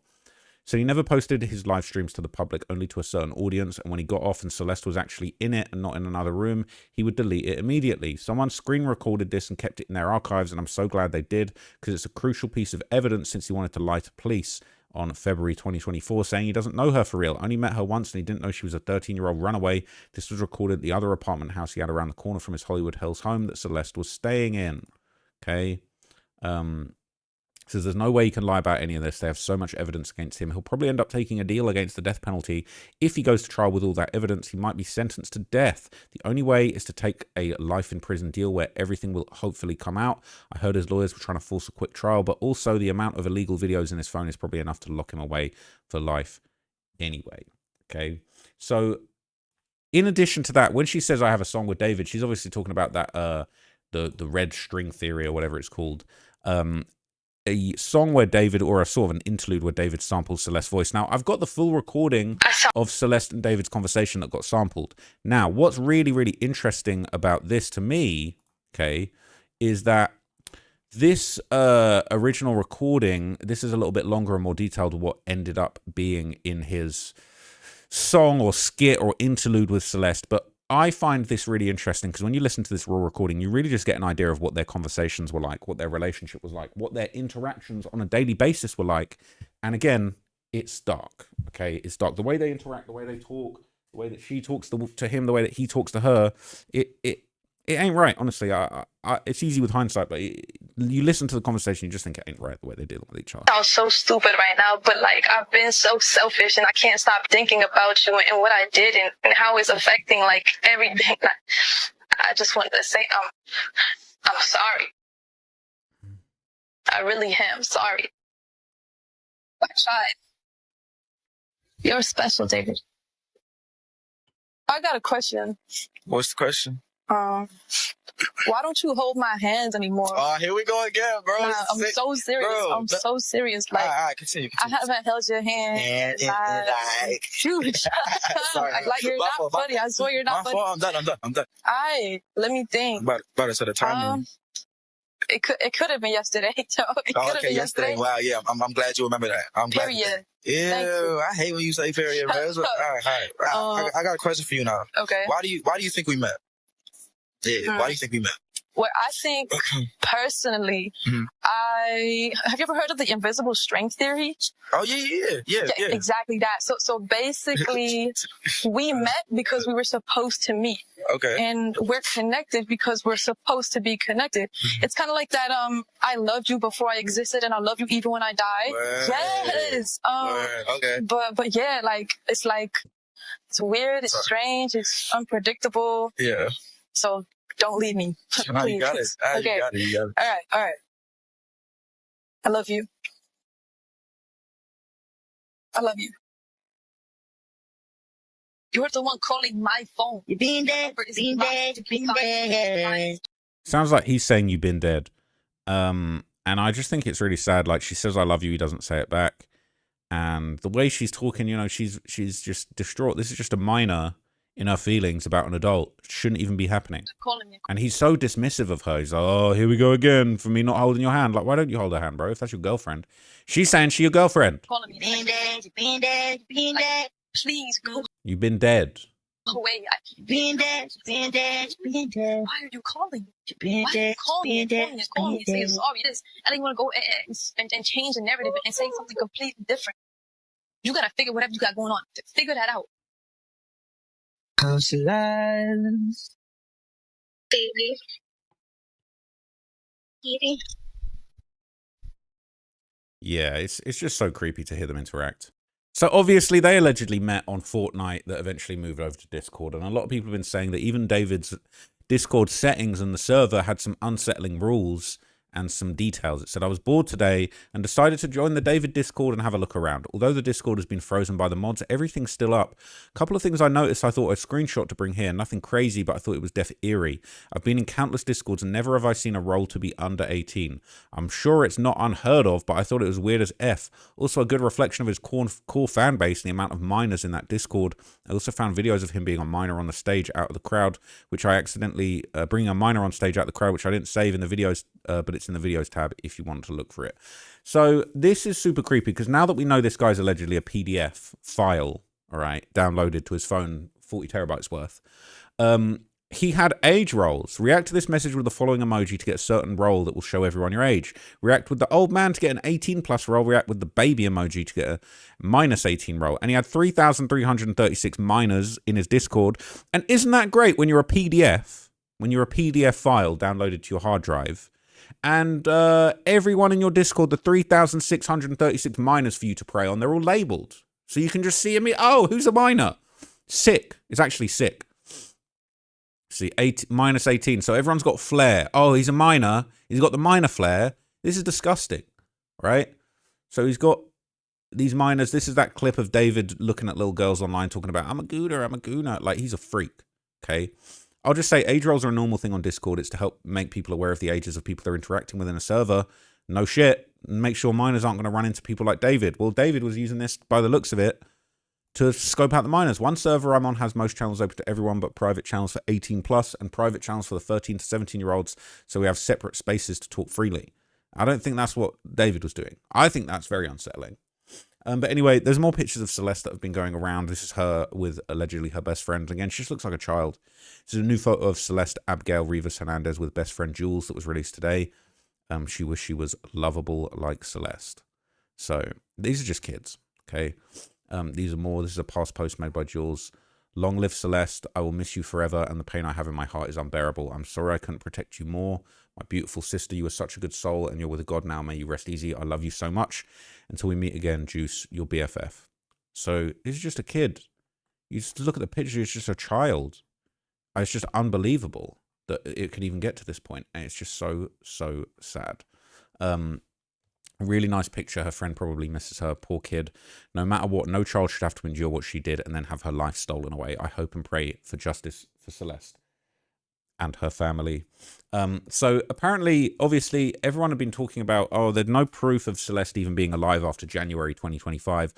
So he never posted his live streams to the public, only to a certain audience. And when he got off and Celeste was actually in it and not in another room, he would delete it immediately. Someone screen recorded this and kept it in their archives. And I'm so glad they did because it's a crucial piece of evidence since he wanted to lie to police on February 2024, saying he doesn't know her for real. Only met her once and he didn't know she was a 13-year-old runaway. This was recorded at the other apartment house he had around the corner from his Hollywood Hills home that Celeste was staying in. Okay. Says there's no way he can lie about any of this. They have so much evidence against him. He'll probably end up taking a deal against the death penalty. If he goes to trial with all that evidence, he might be sentenced to death. The only way is to take a life in prison deal where everything will hopefully come out. I heard his lawyers were trying to force a quick trial, but also the amount of illegal videos in his phone is probably enough to lock him away for life anyway. Okay. So in addition to that, when she says I have a song with David, she's obviously talking about that, the red string theory or whatever it's called. a song where David, or a sort of an interlude where David samples Celeste's voice. Now, I've got the full recording of Celeste and David's conversation that got sampled. Now, what's really, really interesting about this to me, okay, is that this original recording, this is a little bit longer and more detailed than what ended up being in his song or skit or interlude with Celeste, but I find this really interesting because when you listen to this raw recording, you really just get an idea of what their conversations were like, what their relationship was like, what their interactions on a daily basis were like. And again, it's dark, okay? It's dark. The way they interact, the way they talk, the way that she talks to him, the way that he talks to her, it ain't right, honestly. It's easy with hindsight, but you listen to the conversation, you just think it ain't right the way they deal with each other. Sounds so stupid right now, but like I've been so selfish and I can't stop thinking about you and what I did and how it's affecting like everything. I just wanted to say I'm sorry. I really am sorry. I tried. You're special, David. I got a question. What's the question? Why don't you hold my hands anymore? Oh, here we go again, bro. Nah, I'm so serious. Bro, I'm so serious. Like, all right, continue. I haven't held your hand. Shoot. Sorry. Like you're not funny. I swear you're not funny. I'm done. Alright, let me think. But it's at a time. It could have been yesterday. So it could have been yesterday. Wow, yeah. I'm glad you remember that. I'm glad. Period. Ew, I hate when you say period, man. All right. I got a question for you now. Okay. Why do you think we met? Yeah, why do you think we met? Well, I think personally, have you ever heard of the invisible strength theory? Oh yeah. Exactly that. So basically, we met because we were supposed to meet. Okay. And we're connected because we're supposed to be connected. It's kind of like that. I loved you before I existed, and I love you even when I die. Word. Yes. Okay. But yeah, it's weird. It's strange. It's unpredictable. Yeah. So don't leave me. No, you got it. Okay. You got it. All right. I love you. I love you. You're the one calling my phone. You've been dead. You've been dead. Sounds like he's saying you've been dead. And I just think it's really sad. Like, she says, I love you. He doesn't say it back. And the way she's talking, she's just distraught. This is just a minor in her feelings about an adult. It shouldn't even be happening. And he's so dismissive of her. He's like, oh, here we go again for me not holding your hand. Like, why don't you hold her hand, bro, if that's your girlfriend? She's saying she's your girlfriend. You've been dead. Please go. You've been dead. Away. You've been dead. Why are you calling? Why are you calling me? Say sorry, this. I didn't want to go and change the narrative and say something completely different. You gotta figure whatever you got going on. Figure that out. Celeste. Baby. Yeah, it's just so creepy to hear them interact. So obviously they allegedly met on Fortnite that eventually moved over to Discord. And a lot of people have been saying that even David's Discord settings and the server had some unsettling rules and some details. It said, I was bored today and decided to join the David Discord and have a look around. Although the Discord has been frozen by the mods, everything's still up. A couple of things I noticed I thought I'd screenshot to bring here. Nothing crazy, but I thought it was def eerie. I've been in countless Discords and never have I seen a role to be under 18. I'm sure it's not unheard of, but I thought it was weird as F. Also a good reflection of his core fan base and the amount of minors in that Discord. I also found videos of him being a minor on the stage out of the crowd, which I accidentally, bringing a minor on stage out of the crowd, which I didn't save in the videos, but it's in the videos tab if you want to look for it. So this is super creepy because now that we know this guy's allegedly a PDF file, all right, downloaded to his phone, 40 terabytes worth, he had age rolls. React to this message with the following emoji to get a certain role that will show everyone your age. React with the old man to get an 18 plus roll. React with the baby emoji to get a minus 18 roll. And he had 3,336 minors in his Discord. And isn't that great when you're a PDF? When you're a PDF file downloaded to your hard drive, and everyone in your Discord, the 3,636 minors for you to prey on, they're all labeled. So you can just see them. Oh, who's a minor? Sick. It's actually sick. See, minus 18. So everyone's got flair. Oh, he's a minor. He's got the minor flair. This is disgusting, right? So he's got these minors. This is that clip of David looking at little girls online talking about, I'm a gooner. Like, he's a freak, okay? I'll just say age rolls are a normal thing on Discord. It's to help make people aware of the ages of people they're interacting with in a server. No shit. and make sure minors aren't going to run into people like David. Well, David was using this, by the looks of it, to scope out the minors. One server I'm on has most channels open to everyone, but private channels for 18 plus and private channels for the 13 to 17-year-olds. So we have separate spaces to talk freely. I don't think that's what David was doing. I think that's very unsettling. But anyway, there's more pictures of Celeste that have been going around. This is her with allegedly her best friend. Again, she just looks like a child. This is a new photo of Celeste Abigail Rivas Hernandez with best friend Jules that was released today. She wished she was lovable like Celeste. So these are just kids, okay? These are more. This is a past post made by Jules. Long live Celeste. I will miss you forever, and the pain I have in my heart is unbearable. I'm sorry I couldn't protect you more. My beautiful sister, you are such a good soul, and you're with a God now. May you rest easy. I love you so much. Until we meet again, Juice, your BFF. So this is just a kid. You just look at the picture, it's just a child. It's just unbelievable that it could even get to this point, and it's just so, so sad. Really nice picture. Her friend probably misses her. Poor kid. No matter what, no child should have to endure what she did and then have her life stolen away. I hope and pray for justice for Celeste and her family. So apparently, obviously, everyone had been talking about, oh, there's no proof of Celeste even being alive after January 2025.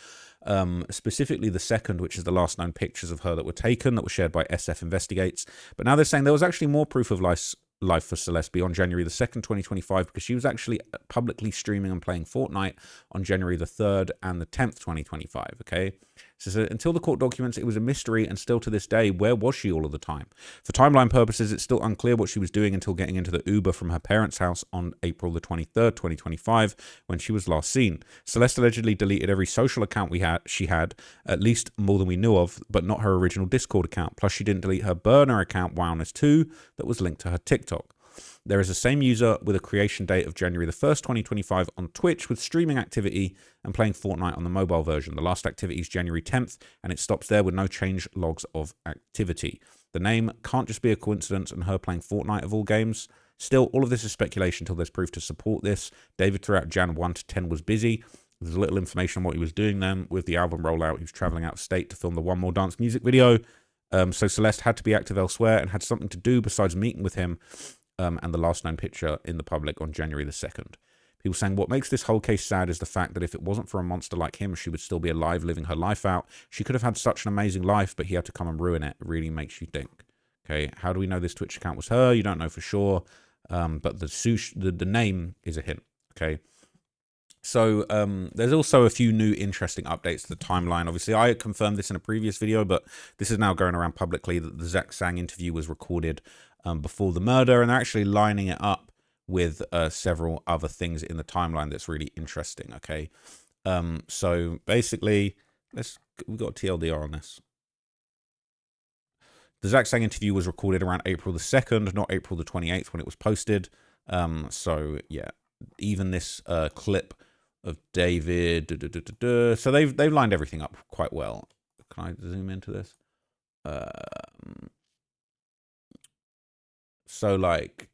Specifically the second, which is the last known pictures of her that were taken, that were shared by SF Investigates. But now they're saying there was actually more proof of life for Celeste beyond January the 2nd, 2025, because she was actually publicly streaming and playing Fortnite on January the 3rd and the 10th, 2025, okay? So until the court documents, it was a mystery, and still to this day, where was she all of the time? For timeline purposes, it's still unclear what she was doing until getting into the Uber from her parents' house on April the 23rd, 2025, when she was last seen. Celeste allegedly deleted every social account she had, at least more than we knew of, but not her original Discord account. Plus, she didn't delete her burner account, Wildness2, that was linked to her TikTok. There is the same user with a creation date of January the 1st, 2025 on Twitch with streaming activity and playing Fortnite on the mobile version. The last activity is January 10th, and it stops there with no change logs of activity. The name can't just be a coincidence and her playing Fortnite of all games. Still, all of this is speculation until there's proof to support this. David throughout Jan 1 to 10 was busy. There's a little information on what he was doing then with the album rollout. He was traveling out of state to film the One More Dance music video. So Celeste had to be active elsewhere and had something to do besides meeting with him. And the last known picture in the public on January the 2nd. People saying, what makes this whole case sad is the fact that if it wasn't for a monster like him, she would still be alive, living her life out. She could have had such an amazing life, but he had to come and ruin it. It really makes you think. Okay, how do we know this Twitch account was her? You don't know for sure, but the name is a hint. Okay, so there's also a few new interesting updates to the timeline. Obviously, I confirmed this in a previous video, but this is now going around publicly that the Zach Sang interview was recorded before the murder, and they're actually lining it up with several other things in the timeline that's really interesting. Okay, so basically, we've got TLDR on this. The Zach Sang interview was recorded around April the 2nd, not April the 28th when it was posted. So yeah, even this clip of David, so they've lined everything up quite well. Can I zoom into this? So like,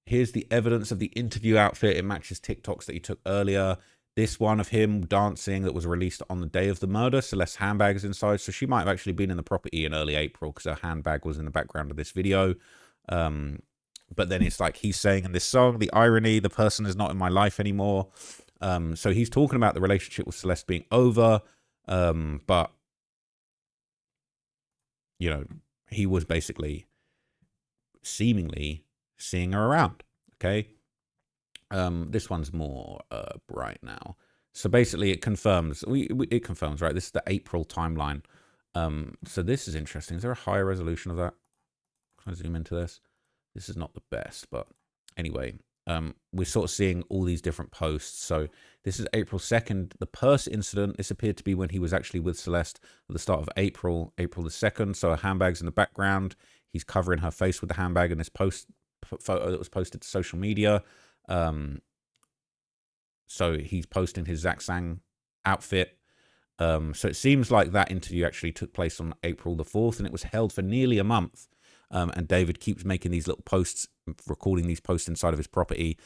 here's the evidence of the interview outfit. It matches TikToks that he took earlier. This one of him dancing that was released on the day of the murder. Celeste's handbag is inside. So she might have actually been in the property in early April because her handbag was in the background of this video. But then it's like he's saying in this song, the irony, the person is not in my life anymore. So he's talking about the relationship with Celeste being over. But, you know, he was basically seemingly seeing her around. Okay. This one's more bright now. So basically it confirms, it confirms, right? This is the April timeline. So this is interesting. Is there a higher resolution of that? Can I zoom into this? This is not the best, but anyway, we're sort of seeing all these different posts. So this is April 2nd. The purse incident, this appeared to be when he was actually with Celeste at the start of April the 2nd. So her handbag's in the background. He's covering her face with the handbag in this photo that was posted to social media. So he's posting his Zach Sang outfit. So it seems like that interview actually took place on April the 4th, and it was held for nearly a month. And David keeps making these little posts, recording these posts inside of his property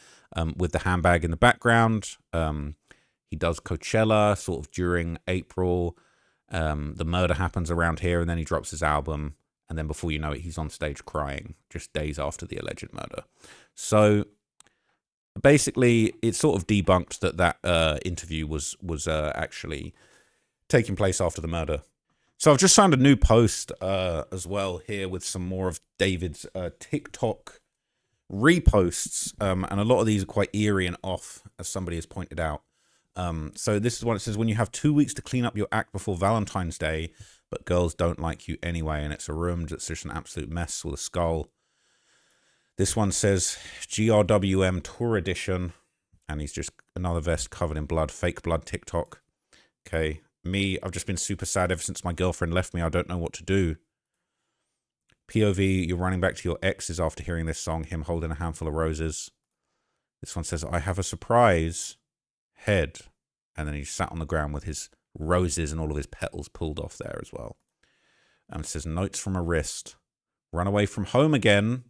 with the handbag in the background. He does Coachella sort of during April. The murder happens around here, and then he drops his album. And then before you know it, he's on stage crying just days after the alleged murder. So Basically, it sort of debunked that interview was actually taking place after the murder. So I've just found a new post as well here with some more of David's TikTok reposts, and a lot of these are quite eerie and off, as somebody has pointed out. So this is what it says: when you have 2 weeks to clean up your act before Valentine's Day, but girls don't like you anyway, and it's a room that's just an absolute mess with a skull. This one says GRWM Tour Edition, and he's just another vest covered in blood, fake blood TikTok. Okay, me, I've just been super sad ever since my girlfriend left me. I don't know what to do. POV, you're running back to your exes after hearing this song, him holding a handful of roses. This one says, I have a surprise head. And then he sat on the ground with his roses and all of his petals pulled off there as well. And it says, notes from a wrist. Run away from home again.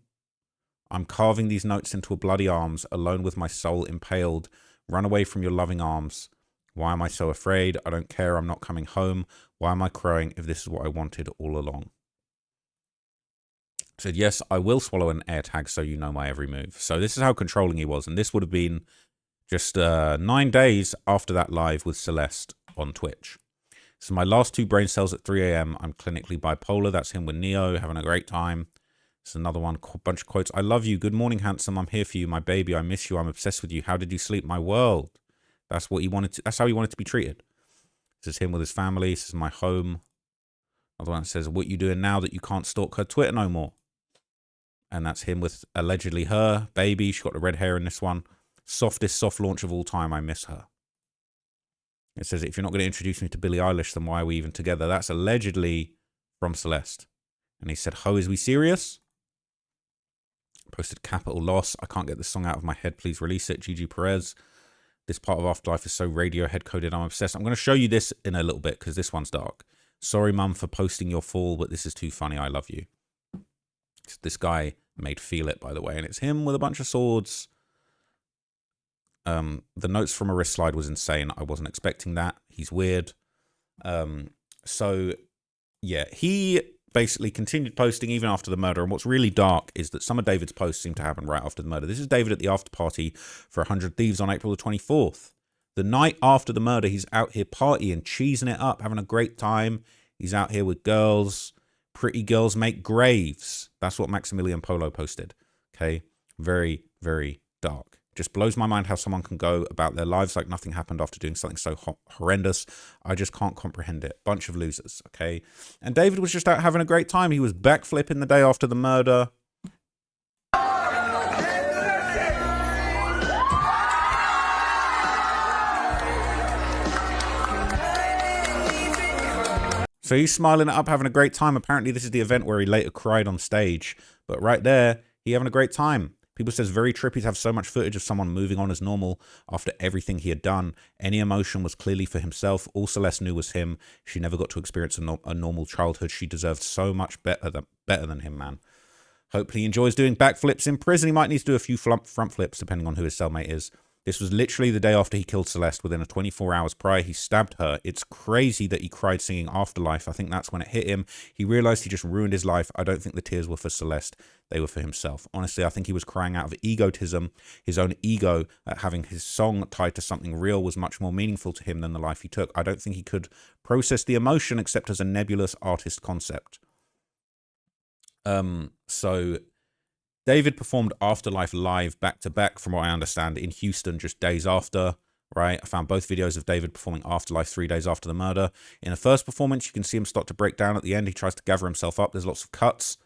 I'm carving these notes into a bloody arms, alone with my soul impaled. Run away from your loving arms. Why am I so afraid? I don't care. I'm not coming home. Why am I crying if this is what I wanted all along? Said, yes, I will swallow an air tag so you know my every move. So this is how controlling he was. And this would have been just 9 days after that live with Celeste on Twitch. So my last 2 brain cells at 3 a.m. I'm clinically bipolar. That's him with Neo, having a great time. It's another one, bunch of quotes. I love you. Good morning, handsome. I'm here for you, my baby. I miss you. I'm obsessed with you. How did you sleep? My world. That's what he wanted to, that's how he wanted to be treated. This is him with his family. This is my home. Another one says, what you doing now that you can't stalk her Twitter no more? And that's him with allegedly her baby. She's got the red hair in this one. Softest soft launch of all time. I miss her. It says, if you're not going to introduce me to Billie Eilish, then why are we even together? That's allegedly from Celeste. And he said, ho, is we serious? Posted capital loss. I can't get this song out of my head. Please release it. Gigi Perez. This part of Afterlife is so Radiohead coded. I'm obsessed. I'm going to show you this in a little bit because this one's dark. Sorry, mum, for posting your fall, but this is too funny. I love you. This guy made Feel It, by the way, and it's him with a bunch of swords. The notes from a wrist slide was insane. I wasn't expecting that. He's weird. So, yeah, he basically continued posting even after the murder. And what's really dark is that some of David's posts seem to happen right after the murder. This is David at the after party for 100 Thieves on April the 24th. The night after the murder, he's out here partying, cheesing it up, having a great time. He's out here with girls. Pretty girls make graves. That's what Maximilian Polo posted. Okay. Very, very dark. Just blows my mind how someone can go about their lives like nothing happened after doing something so horrendous. I just can't comprehend it. Bunch of losers. Okay. And David was just out having a great time. He was backflipping the day after the murder. So he's smiling it up, having a great time. Apparently, this is the event where he later cried on stage. But right there, he having a great time. People says very trippy to have so much footage of someone moving on as normal after everything he had done. Any emotion was clearly for himself. All Celeste knew was him. She never got to experience a normal childhood. She deserved so much better than him, man. Hopefully he enjoys doing backflips in prison. He might need to do a few front flips, depending on who his cellmate is. This was literally the day after he killed Celeste. Within a 24 hours prior, he stabbed her. It's crazy that he cried singing Afterlife. I think that's when it hit him. He realized he just ruined his life. I don't think the tears were for Celeste. They were for himself. Honestly, I think he was crying out of egotism. His own ego at having his song tied to something real was much more meaningful to him than the life he took. I don't think he could process the emotion except as a nebulous artist concept. So David performed Afterlife live back-to-back, from what I understand, in Houston just days after, right? I found both videos of David performing Afterlife 3 days after the murder. In the first performance, you can see him start to break down at the end. He tries to gather himself up. There's lots of cuts,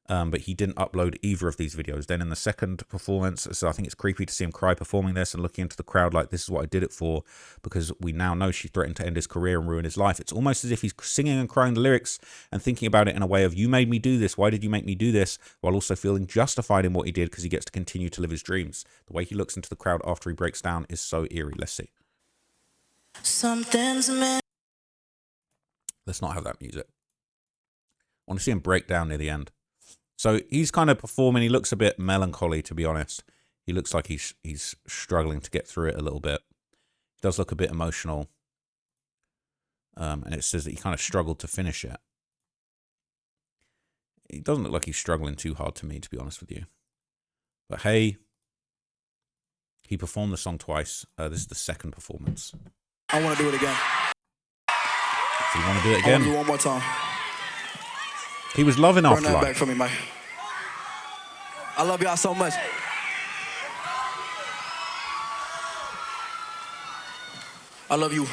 but he didn't upload either of these videos. Then in the second performance, so I think it's creepy to see him cry performing this and looking into the crowd like, this is what I did it for, because we now know she threatened to end his career and ruin his life. It's almost as if he's singing and crying the lyrics and thinking about it in a way of, you made me do this, why did you make me do this, while also feeling justified in what he did because he gets to continue to live his dreams. The way he looks into the crowd after he breaks down is so eerie. Let's see. Something's meant. Let's not have that music. I want to see him break down near the end. So he's kind of performing. He looks a bit melancholy, to be honest. He looks like he's struggling to get through it a little bit. He does look a bit emotional. And it says that he kind of struggled to finish it. He doesn't look like he's struggling too hard to me, to be honest with you. But hey, He performed the song twice. This is the second performance. I want to do it again. So you want to do it I again? want to do it one more time. He was loving Run that Afterlife. back for me, Mike. I love y'all so much. I love you.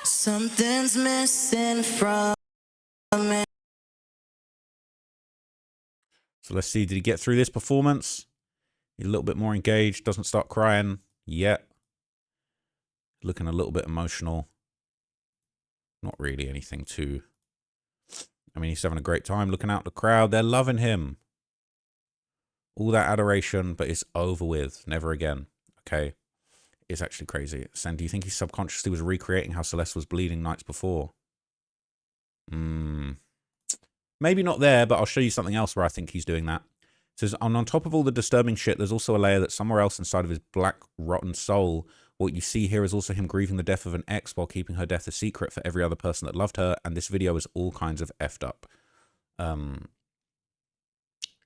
Something's missing from me. So let's see, did he get through this performance? He's a little bit more engaged, doesn't start crying yet. Looking a little bit emotional. Not really anything too... I mean, he's having a great time looking out the crowd. They're loving him. All that adoration, but it's over with. Never again. Okay? It's actually crazy. Sen, do you think he subconsciously was recreating how Celeste was bleeding nights before? Maybe not there, but I'll show you something else where I think he's doing that. It says, on top of all the disturbing shit, there's also a layer that somewhere else inside of his black, rotten soul, what you see here is also him grieving the death of an ex while keeping her death a secret for every other person that loved her, and this video is all kinds of effed up.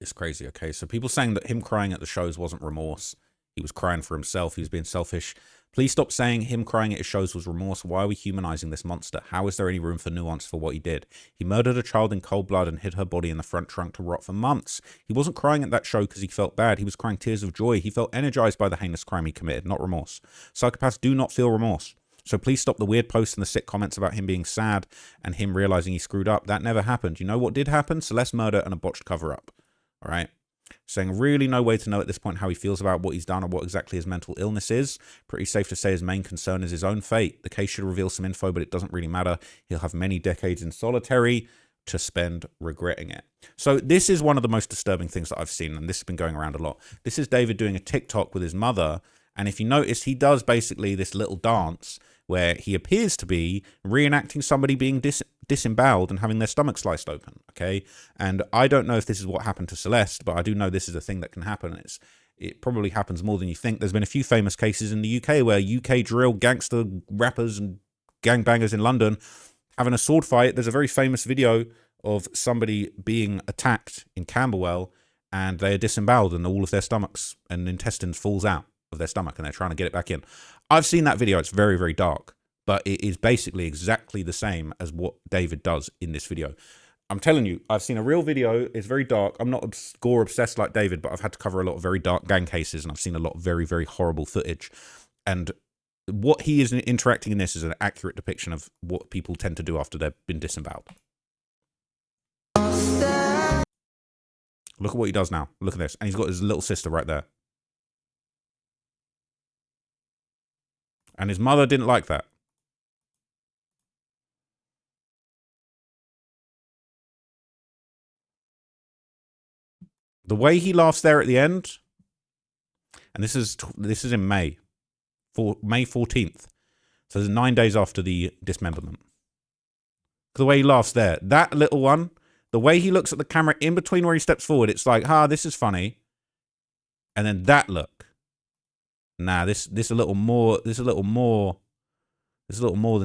It's crazy, okay? So people saying that him crying at the shows wasn't remorse. He was crying for himself. He was being selfish. Please stop saying him crying at his shows was remorse. Why are we humanizing this monster? How is there any room for nuance for what he did? He murdered a child in cold blood and hid her body in the front trunk to rot for months. He wasn't crying at that show because he felt bad. He was crying tears of joy. He felt energized by the heinous crime he committed, not remorse. Psychopaths do not feel remorse. So please stop the weird posts and the sick comments about him being sad and him realizing he screwed up. That never happened. You know what did happen? Celeste murder and a botched cover-up. All right? Saying really no way to know at this point how he feels about what he's done or what exactly his mental illness is. Pretty safe to say his main concern is his own fate. The case should reveal some info, but it doesn't really matter. He'll have many decades in solitary to spend regretting it. So this is one of the most disturbing things that I've seen, and this has been going around a lot. This is David doing a TikTok with his mother, and if you notice, he does basically this little dance where he appears to be reenacting somebody being disemboweled and having their stomach sliced open, okay? And I don't know if this is what happened to Celeste, but I do know this is a thing that can happen. It probably happens more than you think. There's been a few famous cases in the UK where UK drill gangster rappers and gangbangers in London having a sword fight. There's a very famous video of somebody being attacked in Camberwell, and they are disemboweled and all of their stomachs and intestines falls out of their stomach, and they're trying to get it back in. I've seen that video. It's very, very dark, but it is basically exactly the same as what David does in this video. I'm telling you, I've seen a real video. It's very dark. I'm not gore obsessed like David, but I've had to cover a lot of very dark gang cases, and I've seen a lot of very, very horrible footage. And what he is interacting in this is an accurate depiction of what people tend to do after they've been disemboweled. Look at what he does now. Look at this. And he's got his little sister right there. And his mother didn't like that. The way he laughs there at the end, and this is in May, May 14th. So there's 9 days after the dismemberment. The way he laughs there, that little one, the way he looks at the camera in between where he steps forward, it's like, this is funny. And then that look. Nah, this a little more than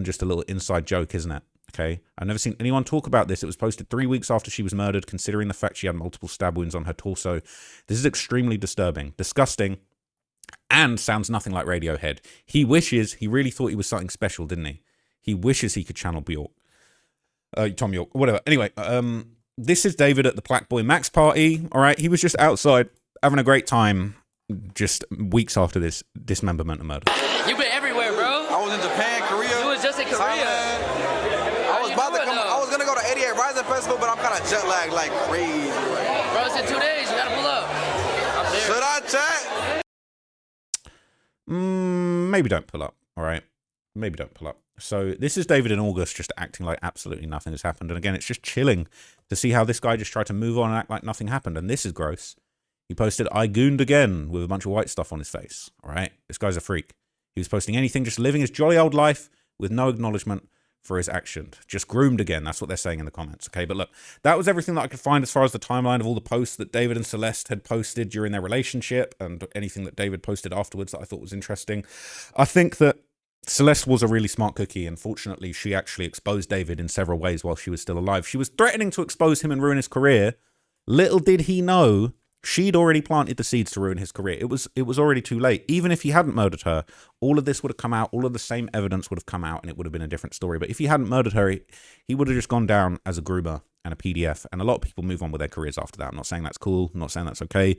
just a little inside joke, isn't it? Okay. I've never seen anyone talk about this. It was posted 3 weeks after she was murdered, considering the fact she had multiple stab wounds on her torso. This is extremely disturbing, disgusting, and sounds nothing like Radiohead. He really thought he was something special, didn't he? He wishes he could channel Bjork. Tom York, whatever. Anyway, this is David at the Black Boy Max party. All right. He was just outside having a great time just weeks after this dismemberment and murder. You've been everywhere, bro. I was in Japan, Korea. You was just in Korea. Thailand. I was gonna go to 88 Rising Festival, but I'm kind of jet lagged like crazy. Bro, it's in 2 days. You gotta pull up. I'm there. Should I chat? Maybe don't pull up. All right. Maybe don't pull up. So this is David in August just acting like absolutely nothing has happened. And again, it's just chilling to see how this guy just tried to move on and act like nothing happened. And this is gross. He posted, "I gooned again," with a bunch of white stuff on his face. All right. This guy's a freak. He was posting anything, just living his jolly old life with no acknowledgement for his action. Just groomed again. That's what they're saying in the comments. Okay. But look, that was everything that I could find as far as the timeline of all the posts that David and Celeste had posted during their relationship and anything that David posted afterwards that I thought was interesting. I think that Celeste was a really smart cookie, and fortunately, she actually exposed David in several ways while she was still alive. She was threatening to expose him and ruin his career. Little did he know, she'd already planted the seeds to ruin his career. It was already too late. Even if he hadn't murdered her, all of this would have come out, all of the same evidence would have come out, and it would have been a different story. But if he hadn't murdered her, he would have just gone down as a groomer and a PDF, and a lot of people move on with their careers after that. I'm not saying that's cool, I'm not saying that's okay,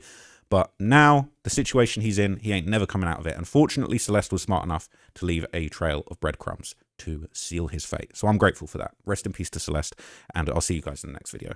but now, the situation he's in, he ain't never coming out of it. Unfortunately, Celeste was smart enough to leave a trail of breadcrumbs to seal his fate. So I'm grateful for that. Rest in peace to Celeste, and I'll see you guys in the next video.